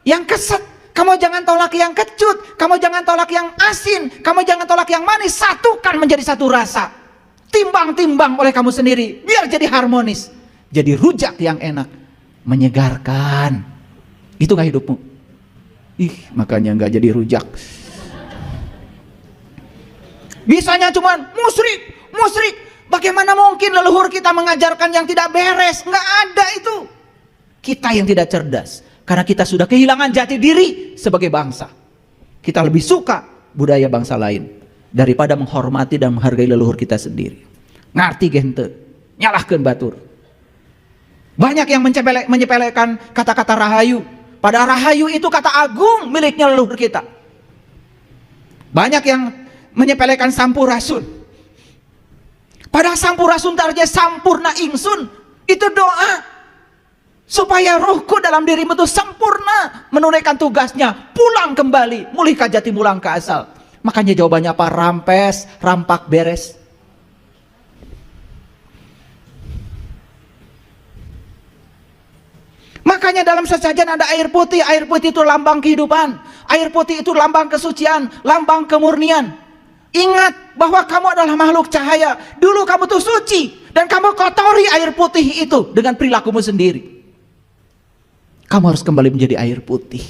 yang keset, kamu jangan tolak yang kecut, kamu jangan tolak yang asin, kamu jangan tolak yang manis. Satukan menjadi satu rasa. Timbang-timbang oleh kamu sendiri biar jadi harmonis. Jadi rujak yang enak, menyegarkan. Itu gak hidupmu? Makanya nggak jadi rujak. Bisanya cuman musrik. Bagaimana mungkin leluhur kita mengajarkan yang tidak beres? Nggak ada itu. Kita yang tidak cerdas, karena kita sudah kehilangan jati diri sebagai bangsa. Kita lebih suka budaya bangsa lain daripada menghormati dan menghargai leluhur kita sendiri. Ngerti gente? Nyalahkan batur. Banyak yang menyepelekan kata-kata rahayu. Pada rahayu itu kata agung miliknya leluhur kita. Banyak yang menyepelekan sampurasun. Pada sampurasun tarja sampurna ingsun. Itu doa. Supaya rohku dalam dirimu itu sempurna. Menunaikan tugasnya. Pulang kembali. Mulih kajati mulang ke asal. Makanya jawabannya apa? Rampes, rampak, beres. Makanya dalam sesajen ada air putih. Air putih itu lambang kehidupan. Air putih itu lambang kesucian, lambang kemurnian. Ingat bahwa kamu adalah makhluk cahaya. Dulu kamu tuh suci dan kamu kotori air putih itu dengan perilakumu sendiri. Kamu harus kembali menjadi air putih.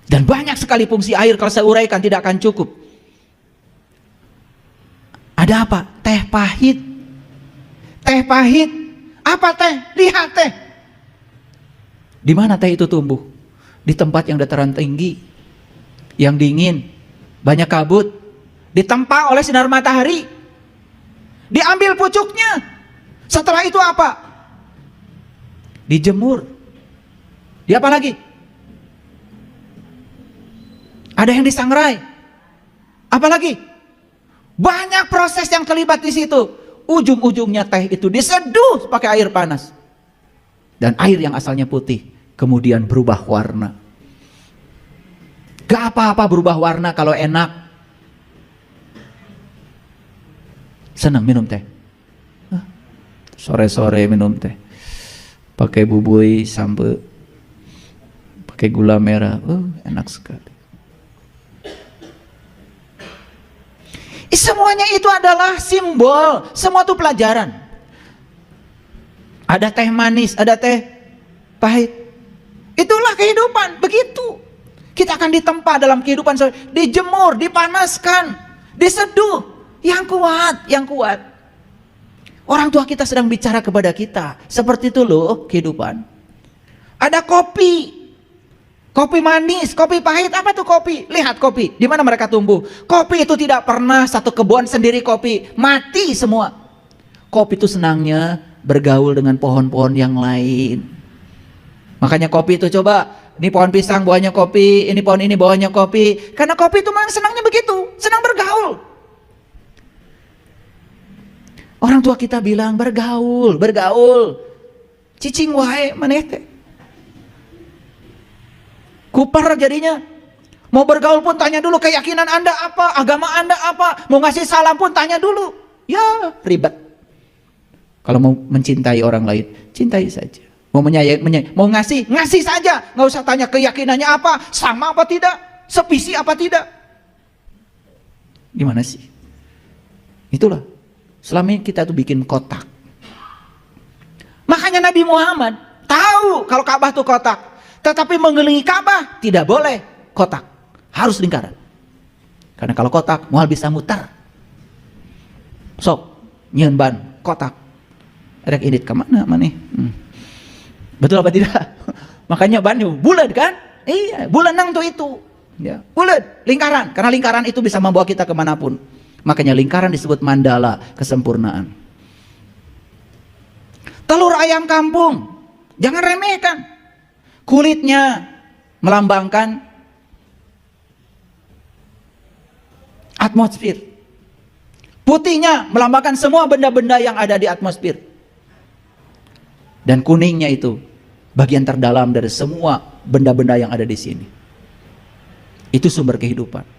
Dan banyak sekali fungsi air, kalau saya uraikan tidak akan cukup. Ada apa? Teh pahit. Teh pahit. Apa teh? Lihat teh. Di mana teh itu tumbuh? Di tempat yang dataran tinggi, yang dingin, banyak kabut, ditempa oleh sinar matahari. Diambil pucuknya. Setelah itu apa? Dijemur. Di apa lagi? Ada yang disangrai. Apa lagi? Banyak proses yang terlibat di situ. Ujung-ujungnya teh itu diseduh pakai air panas. Dan air yang asalnya putih kemudian berubah warna. Gak apa-apa berubah warna kalau enak. Senang minum teh. Sore-sore minum teh. Pakai bubui sampai pakai gula merah. Enak sekali. Semuanya itu adalah simbol. Semua itu pelajaran. Ada teh manis, ada teh pahit. Itulah kehidupan. Begitu. Kita akan ditempa dalam kehidupan. Dijemur, dipanaskan, diseduh. Yang kuat, yang kuat. Orang tua kita sedang bicara kepada kita. Seperti itu loh kehidupan. Ada kopi. Kopi manis, kopi pahit, apa tuh kopi? Lihat kopi, di mana mereka tumbuh. Kopi itu tidak pernah satu kebun sendiri kopi, mati semua. Kopi itu senangnya bergaul dengan pohon-pohon yang lain. Makanya kopi itu coba, ini pohon pisang buahnya kopi, ini pohon ini buahnya kopi. Karena kopi itu memang senangnya begitu, senang bergaul. Orang tua kita bilang bergaul, bergaul. Cicing wae maneh teh. Kupar jadinya. Mau bergaul pun tanya dulu keyakinan Anda apa, agama Anda apa. Mau ngasih salam pun tanya dulu. Ya ribet. Kalau mau mencintai orang lain, cintai saja. Mau menyayang, mau ngasih saja. Nggak usah tanya keyakinannya apa, sama apa tidak, sepisi apa tidak. Gimana sih? Itulah. Selama ini kita tuh bikin kotak. Makanya Nabi Muhammad tahu kalau Ka'bah itu kotak. Tetapi mengelilingi Ka'bah tidak boleh kotak, harus lingkaran. Karena kalau kotak, mual bisa mutar. Sok, nyeun ban, kotak. Rek indit ke mana maneh? Betul apa tidak? Makanya ban bulat kan? Iya, bulat nang tuh itu. Ya, bulat, lingkaran. Karena lingkaran itu bisa membawa kita kemanapun. Makanya lingkaran disebut mandala, kesempurnaan. Telur ayam kampung, jangan remehkan. Kulitnya melambangkan atmosfer. Putihnya melambangkan semua benda-benda yang ada di atmosfer. Dan kuningnya itu bagian terdalam dari semua benda-benda yang ada di sini. Itu sumber kehidupan.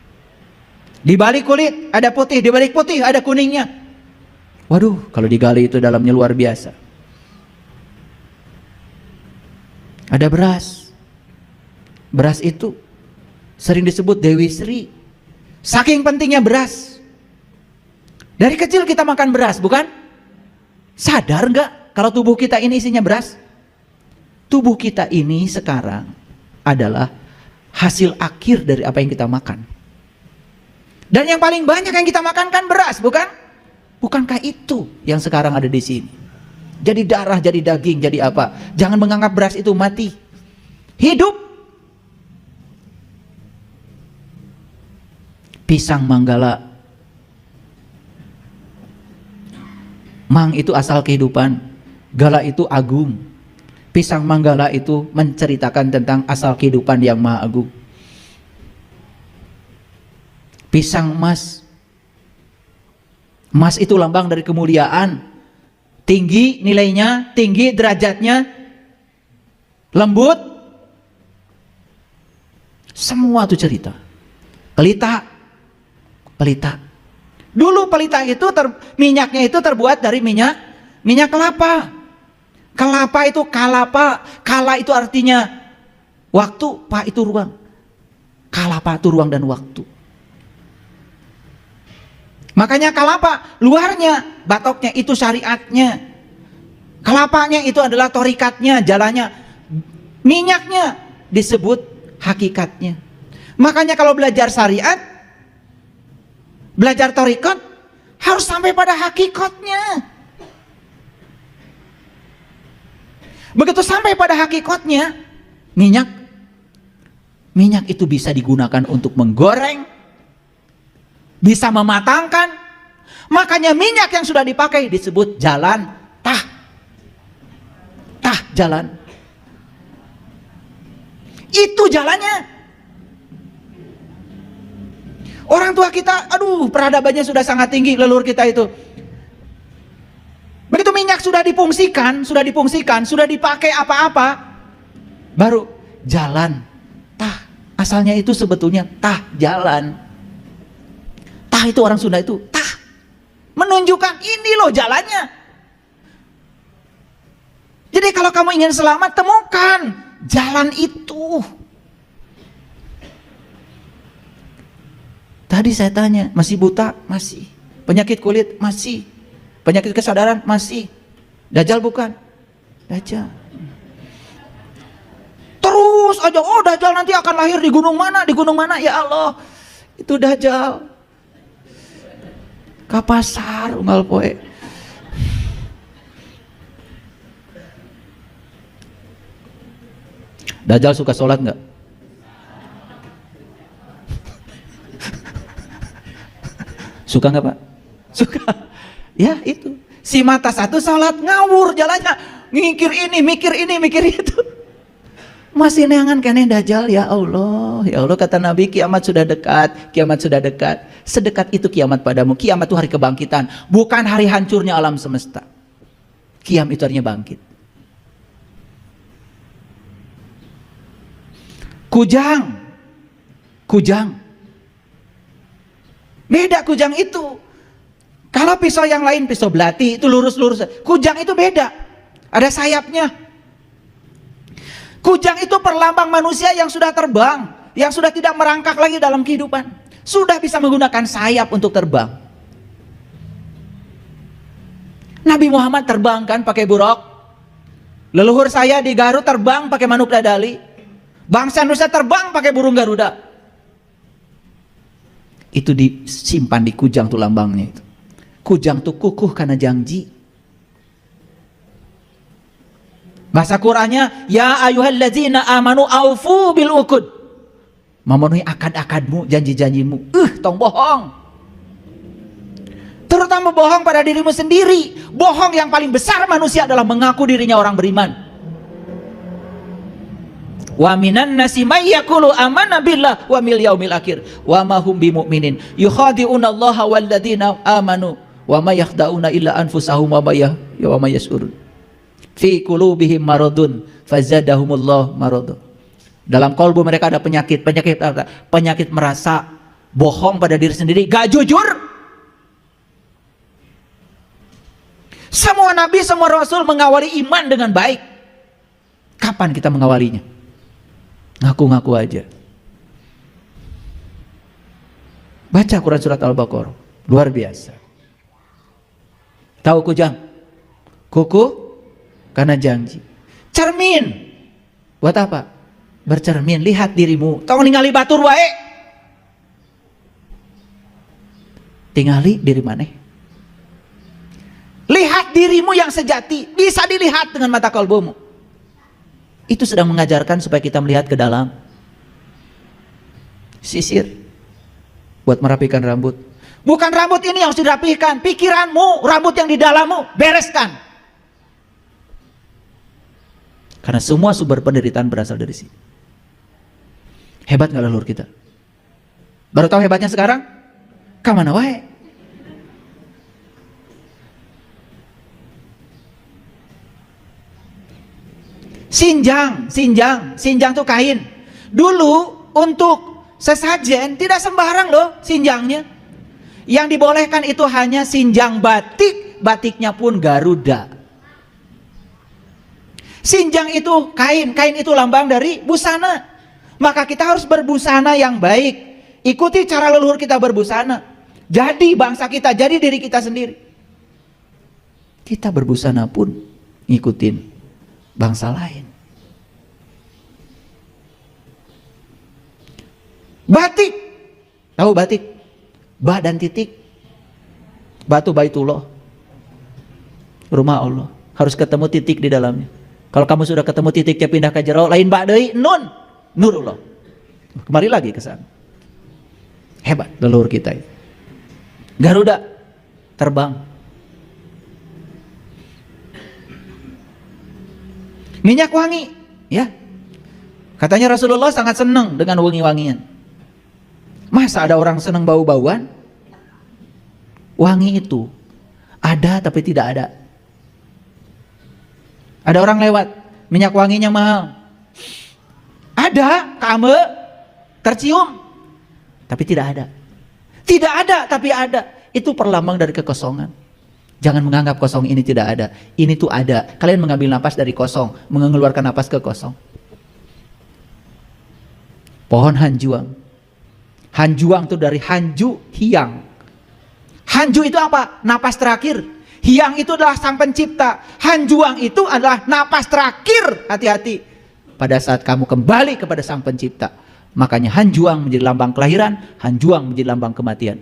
Di balik kulit ada putih, di balik putih ada kuningnya. Waduh, kalau digali itu dalamnya luar biasa. Ada beras. Beras itu sering disebut Dewi Sri. Saking pentingnya beras. Dari kecil kita makan beras, bukan? Sadar nggak kalau tubuh kita ini isinya beras? Tubuh kita ini sekarang adalah hasil akhir dari apa yang kita makan. Dan yang paling banyak yang kita makan kan beras, bukan? Bukankah itu yang sekarang ada di sini? Jadi darah, jadi daging, jadi apa? Jangan menganggap beras itu mati. Hidup. Pisang manggala. Mang itu asal kehidupan. Gala itu agung. Pisang manggala itu menceritakan tentang asal kehidupan yang maha agung. Pisang emas. Emas itu lambang dari kemuliaan. Tinggi nilainya, tinggi derajatnya, lembut, semua itu cerita. Pelita, pelita. Dulu pelita itu minyaknya itu terbuat dari minyak kelapa. Kelapa itu kalapa, kala itu artinya waktu, pa itu ruang. Kalapa itu ruang dan waktu. Makanya kalapa luarnya, batoknya itu syariatnya. Kelapanya itu adalah torikatnya, jalannya. Minyaknya disebut hakikatnya. Makanya kalau belajar syariat, belajar torikat, harus sampai pada hakikatnya. Begitu sampai pada hakikatnya, minyak itu bisa digunakan untuk menggoreng, bisa mematangkan. Makanya minyak yang sudah dipakai disebut jalan tah jalan. Itu jalannya. Orang tua kita, aduh, peradabannya sudah sangat tinggi, leluhur kita itu. Begitu minyak sudah difungsikan, sudah dipakai apa-apa, baru jalan tah. Asalnya itu sebetulnya tah jalan. Tah itu orang Sunda itu tah, menunjukkan ini loh jalannya. Jadi kalau kamu ingin selamat, temukan jalan itu. Tadi saya tanya, masih buta? Masih. Penyakit kulit? Masih. Penyakit kesadaran? Masih. Dajjal bukan? Dajjal. Terus aja, oh Dajjal nanti akan lahir di gunung mana? Di gunung mana? Ya Allah, itu Dajjal. Ka pasar unggal poe. Dajjal suka sholat nggak? Suka nggak Pak? Suka. Ya itu. Si mata satu salat ngawur jalannya, mikir ini, mikir itu. Masih neangan kene dajjal, ya Allah kata Nabi, kiamat sudah dekat, sedekat itu kiamat padamu. Kiamat itu hari kebangkitan, bukan hari hancurnya alam semesta. Kiam itu artinya bangkit. Kujang, beda kujang itu. Kalau pisau yang lain, pisau belati itu lurus-lurus, kujang itu beda, ada sayapnya. Kujang itu perlambang manusia yang sudah terbang, yang sudah tidak merangkak lagi dalam kehidupan, sudah bisa menggunakan sayap untuk terbang. Nabi Muhammad terbang kan pakai buruk. Leluhur saya di Garut terbang pakai manuk dadali. Bangsa Indonesia terbang pakai burung Garuda. Itu disimpan di kujang tuh lambangnya itu. Kujang tuh kukuh karena janji. Bahasa Qur'annya, ya ayyuhalladzina amanu aufu bil uqud. Memenuhi akad-akadmu, janji-janjimu. Tong bohong. Terutama bohong pada dirimu sendiri. Bohong yang paling besar manusia adalah mengaku dirinya orang beriman. Wa minan nasi may yaqulu amanna billah wa bil yaumil akhir wa ma hum bimumin yukhadi'una allaha walladzina amanu wa may yakhda'una illa anfusahum wa may yash'urun fi qulubihim maradun fazadahumullah marad. Dalam kalbu mereka ada penyakit merasa bohong pada diri sendiri, gak jujur. Semua nabi, semua rasul mengawali iman dengan baik. Kapan kita mengawalinya? Ngaku-ngaku aja. Baca Quran surat Al-Baqarah, luar biasa. Tahu kujang? Kuku karena janji. Cermin. Buat apa? Bercermin, lihat dirimu. Tong ningali batur wae. Tingali diri maneh. Lihat dirimu yang sejati, bisa dilihat dengan mata kalbumu. Itu sedang mengajarkan supaya kita melihat ke dalam. Sisir buat merapikan rambut. Bukan rambut ini yang harus dirapihkan, pikiranmu, rambut yang di dalammu, bereskan. Karena semua sumber penderitaan berasal dari sini. Hebat gak leluhur kita? Baru tahu hebatnya sekarang? Kamana wae? Sinjang tuh kain. Dulu untuk sesajen tidak sembarang loh sinjangnya. Yang dibolehkan itu hanya sinjang batik, batiknya pun Garuda. Sinjang itu kain itu lambang dari busana. Maka kita harus berbusana yang baik. Ikuti cara leluhur kita berbusana. Jadi bangsa kita, jadi diri kita sendiri. Kita berbusana pun ngikutin bangsa lain. Batik, tahu batik? Ba dan titik, batu baitullah, rumah Allah, harus ketemu titik di dalamnya. Kalau kamu sudah ketemu titiknya pindah ke jero, lain ba deui nun, nurullah. Kembali lagi ke sana. Hebat leluhur kita itu. Garuda terbang. Minyak wangi, ya. Katanya Rasulullah sangat senang dengan wangi-wangian. Masa ada orang senang bau-bauan? Wangi itu ada tapi tidak ada. Ada orang lewat, minyak wanginya mahal. Ada, kamu tercium, tapi tidak ada. Tidak ada tapi ada. Itu perlambang dari kekosongan. Jangan menganggap kosong ini tidak ada. Ini tuh ada. Kalian mengambil napas dari kosong, mengeluarkan napas ke kosong. Pohon hanjuang. Hanjuang itu dari hanju, hiang. Hanju itu apa? Napas terakhir. Hiang itu adalah sang pencipta. Hanjuang itu adalah napas terakhir. Hati-hati. Pada saat kamu kembali kepada sang pencipta. Makanya hanjuang menjadi lambang kelahiran. Hanjuang menjadi lambang kematian.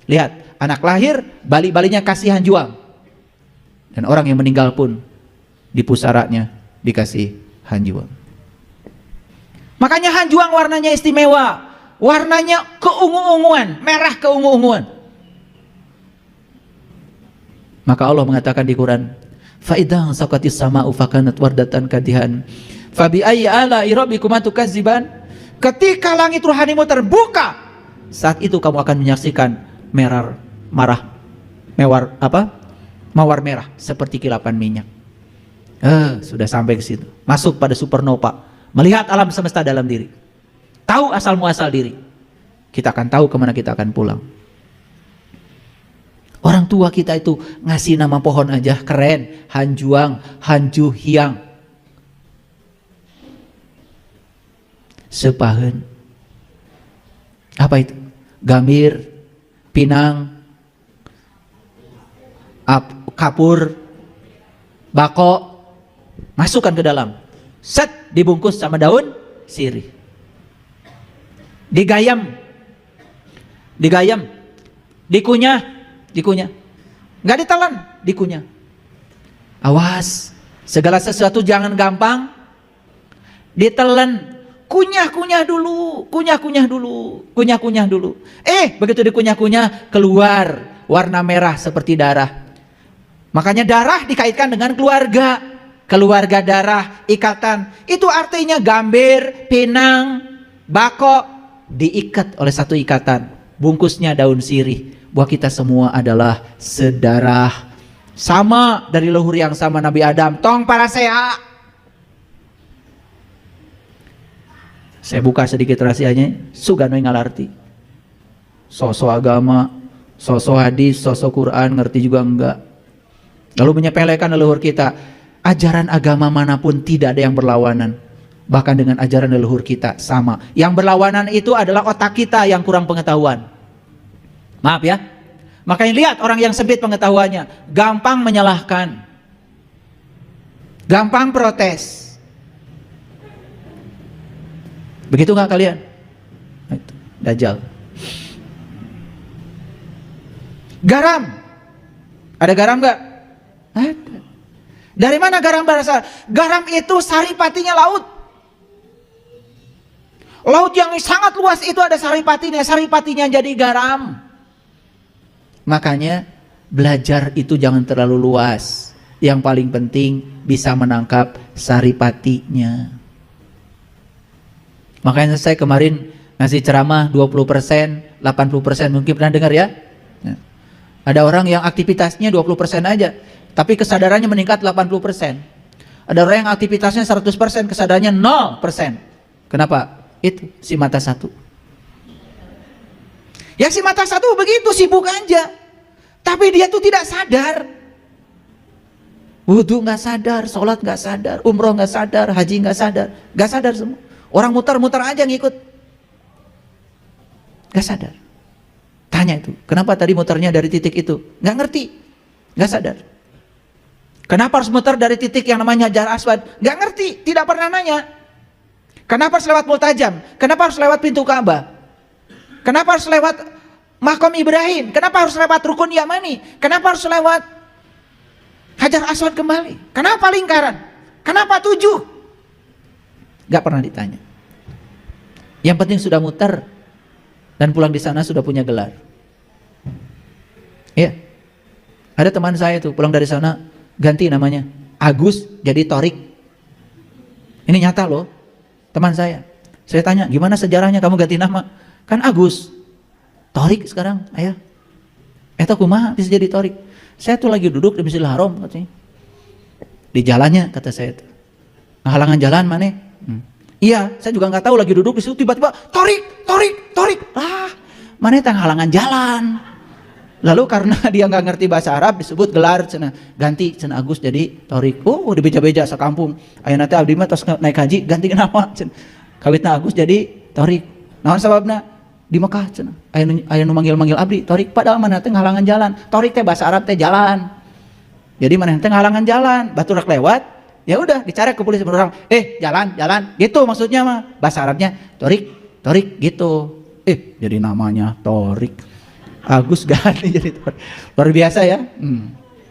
Lihat, anak lahir, bali-balinya kasih hanjuang. Dan orang yang meninggal pun di pusaranya dikasih hanjuang. Makanya hanjuang warnanya istimewa. Warnanya keungu-unguan, merah keungu-unguan. Maka Allah mengatakan di Quran, fa idza saqatis sama'u fakanat wardatan kadihan fa bi ayyi ala'i rabbikuma tukadziban. Ketika langit rohanimu terbuka, saat itu kamu akan menyaksikan mawar merah seperti kilapan minyak. Sudah sampai ke situ, masuk pada supernova, melihat alam semesta dalam diri, tahu asal muasal diri. Kita akan tahu kemana kita akan pulang. Orang tua kita itu ngasih nama pohon aja keren, Hanjuang, Hanju Hiang, Sepaheun. Apa itu? Gambir, Pinang, Kapur, Bako, masukkan ke dalam, set, dibungkus sama daun sirih, digayam, dikunyah, nggak ditelan, dikunyah. Awas, segala sesuatu jangan gampang ditelan, kunyah dulu. Begitu dikunyah keluar warna merah seperti darah. Makanya darah dikaitkan dengan keluarga darah, ikatan. Itu artinya Gambir, Pinang, Bako diikat oleh satu ikatan, bungkusnya daun sirih. Bahwa kita semua adalah sedarah, sama dari leluhur yang sama, Nabi Adam. Tong para sea. Saya buka sedikit rahasianya, sugan ngalarti. Sosok agama, sosok hadis, sosok Quran ngerti juga enggak. Lalu menyepelekan leluhur kita. Ajaran agama manapun tidak ada yang berlawanan. Bahkan dengan ajaran leluhur kita sama. Yang berlawanan itu adalah otak kita yang kurang pengetahuan. Maaf ya. Makanya lihat orang yang sempit pengetahuannya, gampang menyalahkan, gampang protes. Begitu nggak kalian? Itu Dajjal. Garam. Ada garam nggak? Ada. Dari mana garam berasal? Garam itu saripatinya laut. Laut yang sangat luas itu ada saripatinya jadi garam. Makanya belajar itu jangan terlalu luas. Yang paling penting bisa menangkap saripatinya. Makanya saya kemarin ngasih ceramah 20%, 80% mungkin pernah dengar ya. Ada orang yang aktivitasnya 20% aja, tapi kesadarannya meningkat 80%. Ada orang yang aktivitasnya 100%, kesadarannya 0%. Kenapa? Itu si mata satu. Ya si mata satu begitu, sibuk aja. Tapi dia tuh tidak sadar. Wudhu nggak sadar, sholat nggak sadar, umroh nggak sadar, haji nggak sadar semua. Orang muter-muter aja ngikut, nggak sadar. Tanya itu, kenapa tadi muternya dari titik itu? Nggak ngerti, nggak sadar. Kenapa harus muter dari titik yang namanya Hajar Aswad? Nggak ngerti, tidak pernah nanya. Kenapa harus lewat Multajam? Kenapa harus lewat pintu Ka'bah? Kenapa harus lewat Makom Ibrahim? Kenapa harus lewat Rukun Yamani? Kenapa harus lewat Hajar Aswad kembali? Kenapa lingkaran? Kenapa 7? Gak pernah ditanya. Yang penting sudah muter dan pulang di sana sudah punya gelar. Iya. Ada teman saya tuh pulang dari sana ganti namanya Agus jadi Torik. Ini nyata loh, teman saya. Saya tanya, gimana sejarahnya kamu ganti nama? Kan Agus, Torik sekarang, ayah. Eta kumaha bisa jadi Torik? Saya tuh lagi duduk di Masjidil Haram katanya. Di jalannya kata saya tuh. Halangan jalan mana? Iya, saya juga nggak tahu lagi duduk di situ tiba-tiba Torik. Mana tang halangan jalan. Lalu karena dia nggak ngerti bahasa Arab disebut gelar cenah ganti cenah Agus jadi Torik. Oh, dibeja-beja sakampung. Ayeuna teh abdi mah tos naik haji ganti nama cenah. Kawitna Agus jadi Torik. Naon sababna? Di Mekah cenah. Aya nu manggil-manggil abdi Torik, padahal mana teh halangan jalan. Torik teh bahasa Arab teh jalan. Jadi mana teh halangan jalan, baturak lewat, ya udah dicarek ke polisi orang, jalan gitu maksudnya mah. Bahasa Arabnya Torik gitu. Jadi namanya Torik. Agus ganti jadi Torik. Luar biasa ya.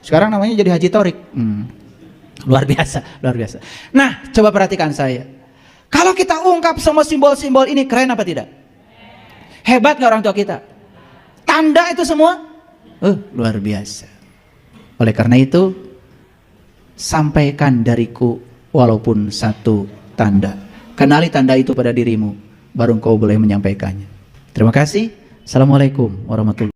Sekarang namanya jadi Haji Torik. Luar biasa. Nah, coba perhatikan saya. Kalau kita ungkap semua simbol-simbol ini, keren apa tidak? Hebat nggak orang tua kita? Tanda itu semua? Luar biasa. Oleh karena itu, sampaikan dariku walaupun satu tanda. Kenali tanda itu pada dirimu, baru engkau boleh menyampaikannya. Terima kasih. Assalamualaikum warahmatullahi wabarakatuh.